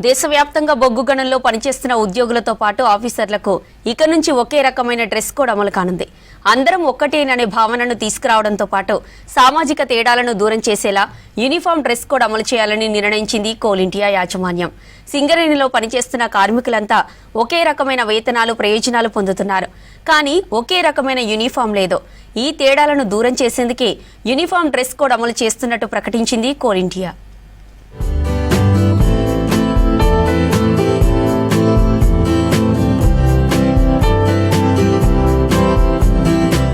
దేశవ్యాప్తంగా బొగ్గు గనుల్లో పనిచేస్తున్న ఉద్యోగులతో పాటు ఆఫీసర్లకు ఇక నుంచి ఒకే రకమైన డ్రెస్ కోడ్ అమలు కానుంది. అందరం ఒక్కటేననే భావనను తీసుకురావడంతో పాటు సామాజిక తేడాలను దూరం చేసేలా యూనిఫామ్ డ్రెస్ కోడ్ అమలు చేయాలని నిర్ణయించింది కోల్ ఇండియా యాజమాన్యం. సింగరేణిలో పనిచేస్తున్న కార్మికులంతా ఒకే రకమైన వేతనాలు, ప్రయోజనాలు పొందుతున్నారు. కానీ ఒకే రకమైన యూనిఫామ్ లేదు. ఈ తేడాలను దూరం చేసేందుకే యూనిఫామ్ డ్రెస్ కోడ్ అమలు చేస్తున్నట్టు ప్రకటించింది కోల్ ఇండియా.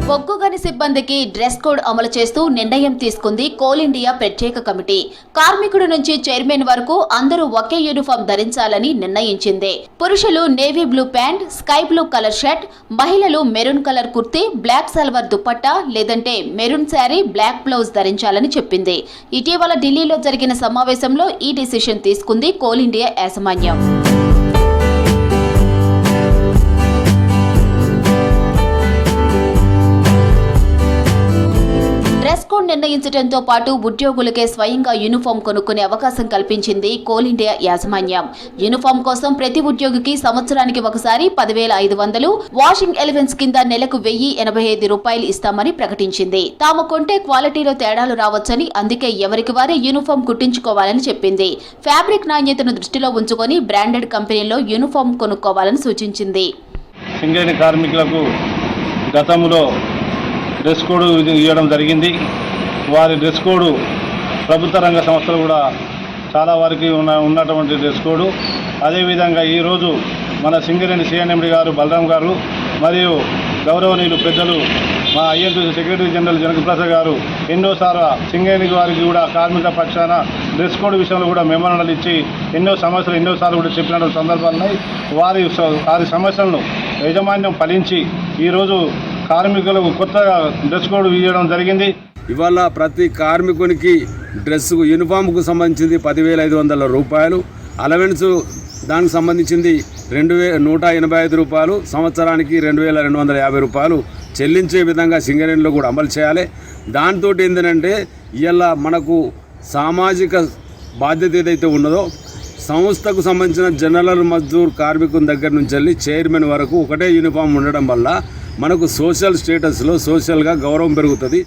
బొగ్గు గని సిబ్బందికి డ్రెస్ కోడ్ అమలు చేస్తూ నిర్ణయం తీసుకుంది కోల్ ఇండియా ప్రత్యేక కమిటీ. కార్మికుడి నుంచి చైర్మన్ వరకు అందరూ ఒకే యూనిఫామ్ ధరించాలని నిర్ణయించింది. పురుషులు navy blue pant, sky blue colour shirt, మహిళలు maroon colour kurti, black salwar dupatta లేదంటే మెరూన్ శారీ, బ్లాక్ బ్లౌజ్ ధరించాలని చెప్పింది. ఇటీవల ఢిల్లీలో జరిగిన సమావేశంలో ఈ డిసిషన్ తీసుకుంది కోల్ ఇండియా యాజమాన్యం. డ్రెస్ కోడ్ నిర్ణయించడంతో పాటు ఉద్యోగులకే స్వయంగా యూనిఫామ్ కొనుక్కునే అవకాశం కల్పించింది కోల్ ఇండియా యాజమాన్యం. యూనిఫామ్ కోసం ప్రతి ఉద్యోగికి సంవత్సరానికి ఒకసారి 10,500, వాషింగ్ ఎలవెన్స్ కింద నెలకు 1,085 రూపాయలు ఇస్తామని ప్రకటించింది. తాము కొంటే క్వాలిటీలో తేడాలు రావచ్చని, అందుకే ఎవరికి వారే యూనిఫామ్ కుట్టించుకోవాలని చెప్పింది. ఫ్యాబ్రిక్ నాణ్యతను దృష్టిలో ఉంచుకొని బ్రాండెడ్ కంపెనీల్లో యూనిఫామ్ కొనుక్కోవాలని సూచించింది. సింగరేణి కార్మికులకు గతంలో డ్రెస్ కోడ్ ఇవ్వడం జరిగింది. వారి డ్రెస్ కోడ్ ప్రభుత్వ రంగ సంస్థలు కూడా చాలా వారికి ఉన్నటువంటి డ్రెస్ కోడ్. అదేవిధంగా ఈరోజు మన సింగరేణి సిఎన్ఎండి గారు బలరాం గారు మరియు గౌరవనీయులు పెద్దలు మా ఐఎన్టీసీ సెక్రటరీ జనరల్ జనకప్రసాద్ గారు ఎన్నోసార్లు సింగరేణి వారికి కూడా కార్మిక పక్షాన డ్రెస్ కోడ్ విషయంలో కూడా మెమోరాండాలు ఇచ్చి ఎన్నోసార్లు కూడా చెప్పిన సందర్భాలున్నాయి. వారి సమస్యలను యాజమాన్యం ఫలించి ఈరోజు కార్మికులకు కొత్త డ్రెస్ కోడ్ ఇవ్వడం జరిగింది. ఇవాళ ప్రతి కార్మికునికి డ్రెస్ యూనిఫామ్కు సంబంధించింది 10,500 రూపాయలు, అలవెన్స్ దానికి సంబంధించింది 2,185 రూపాయలు, సంవత్సరానికి 2,250 రూపాయలు చెల్లించే విధంగా సింగరేణిలో కూడా అమలు చేయాలి. దాంతో ఏంటంటే ఇవాళ మనకు సామాజిక బాధ్యత ఏదైతే ఉన్నదో సంస్థకు సంబంధించిన జనరల్ మజ్దూర్ కార్మికుల దగ్గర నుంచి వెళ్ళి చైర్మన్ వరకు ఒకటే యూనిఫామ్ ఉండడం వల్ల మనకు సోషల్ స్టేటస్లో సోషల్గా గౌరవం పెరుగుతుంది.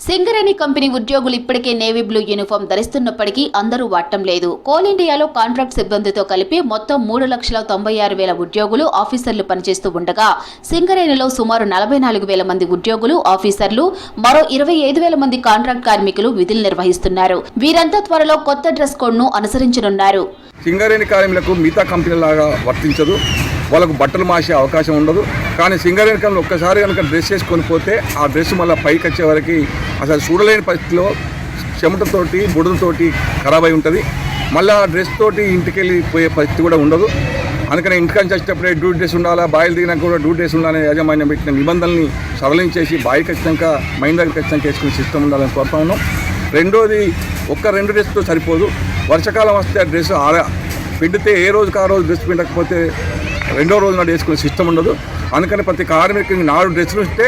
సింగరేణి కంపెనీ ఉద్యోగులు ఇప్పటికే నేవీ బ్లూ యూనిఫామ్ ధరిస్తున్నప్పటికీ అందరూ వాడటం లేదు. కోల్ ఇండియాలో కాంట్రాక్ట్ సిబ్బందితో కలిపి మొత్తం 3,96,000 ఉద్యోగులు, ఆఫీసర్లు పనిచేస్తూ ఉండగా సింగరేణిలో సుమారు 44,000 మంది ఉద్యోగులు, ఆఫీసర్లు, మరో 25,000 మంది కాంట్రాక్ట్ కార్మికులు విధులు నిర్వహిస్తున్నారు. వీరంతా త్వరలో కొత్త డ్రెస్ కోడ్ ను అనుసరించనున్నారు. సింగరేణి కార్మికులకు మిగతా కంపెనీలాగా వర్తించదు. వాళ్ళకు బట్టలు మాసే అవకాశం ఉండదు. కానీ సింగరేణి కంపెనీ ఒక్కసారి కనుక డ్రెస్ వేసుకొని పోతే ఆ డ్రెస్ మళ్ళీ పైకి వచ్చే వరకు అసలు చూడలేని పరిస్థితిలో చెమటతోటి బుడదతోటి ఖరాబ్ అయి ఉంటుంది. మళ్ళీ ఆ డ్రెస్ తోటి ఇంటికి వెళ్ళిపోయే పరిస్థితి కూడా ఉండదు. అందుకని ఇంటికి వచ్చేటప్పుడే డ్యూటీ డ్రెస్ ఉండాలా, బాయిలు దిగినాక కూడా డ్యూటీ డ్రెస్ ఉండాలని యాజమాన్యం పెట్టిన నిబంధనల్ని సడలించేసి బాయికి వచ్చినాక మైండ్ దగ్గరికి వచ్చినాక వేసుకునే సిస్టమ్ ఉండాలని కోరుతా ఉన్నాం. రెండోది, 2 డ్రెస్తో సరిపోదు. వర్షాకాలం వస్తే ఆ డ్రెస్ పిండితే ఏ రోజుకి ఆ రోజు డ్రెస్ పిండకపోతే రెండో రోజు నాడు వేసుకునే సిస్టమ్ ఉండదు. అందుకని ప్రతి కార్మికుడికి 4 డ్రెస్సులు ఇస్తే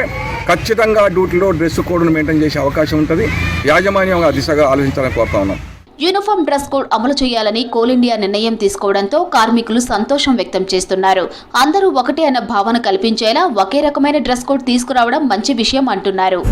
ఖచ్చితంగా డ్యూటీలో డ్రెస్ కోడ్ను మెయింటైన్ చేసే అవకాశం ఉంటుంది. యాజమాన్యం ఆ దిశగా ఆలోచించాలని కోరుతా ఉన్నాం. యూనిఫామ్ డ్రెస్ కోడ్ అమలు చేయాలని కోల్ ఇండియా నిర్ణయం తీసుకోవడంతో కార్మికులు సంతోషం వ్యక్తం చేస్తున్నారు. అందరూ ఒకటే అన్న భావన కల్పించేలా ఒకే రకమైన డ్రెస్ కోడ్ తీసుకురావడం మంచి విషయం అంటున్నారు.